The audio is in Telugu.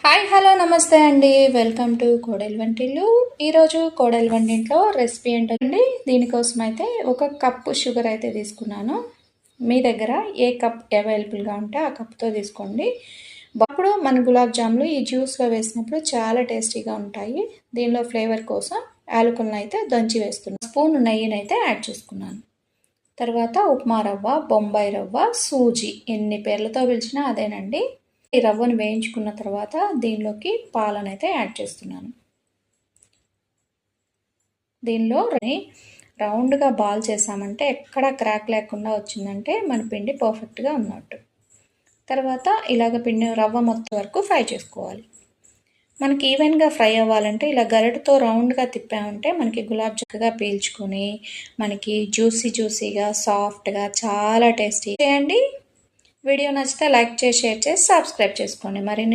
హాయ్ హలో నమస్తే అండి. వెల్కమ్ టు కోడలి వంటిల్లు. ఈరోజు కోడలి వంటింట్లో రెసిపీ ఏంటండి, దీనికోసం అయితే ఒక కప్పు షుగర్ అయితే తీసుకున్నాను. మీ దగ్గర ఏ కప్ అవైలబుల్గా ఉంటే ఆ కప్తో తీసుకోండి. అప్పుడు మన గులాబ్ జాములు ఈ జ్యూస్లో వేసినప్పుడు చాలా టేస్టీగా ఉంటాయి. దీనిలో ఫ్లేవర్ కోసం యాలకులను అయితే దంచి వేస్తున్నాను. స్పూన్ నెయ్యిని అయితే యాడ్ చేసుకున్నాను. తర్వాత ఉప్మా రవ్వ, బొంబాయి రవ్వ, సూజీ, ఎన్ని పేర్లతో పిలిచినా అదేనండి. ఈ రవ్వను వేయించుకున్న తర్వాత దీనిలోకి పాలనైతే యాడ్ చేస్తున్నాను. దీనిలో రౌండ్గా బాల్ చేసామంటే ఎక్కడ క్రాక్ లేకుండా వచ్చిందంటే మన పిండి పర్ఫెక్ట్గా ఉన్నట్టు. తర్వాత ఇలాగ పిండి రవ్వ మొత్తం వరకు ఫ్రై చేసుకోవాలి. మనకి ఈవెన్గా ఫ్రై అవ్వాలంటే ఇలా గరిటతో రౌండ్గా తిప్పామంటే మనకి గులాబ్ చక్కగా పీల్చుకొని మనకి జ్యూసీగా సాఫ్ట్గా చాలా టేస్టీ చేయండి. వీడియో నచ్చితే లైక్ చేసి షేర్ చేసి సబ్స్క్రైబ్ చేసుకోండి. మరిన్ని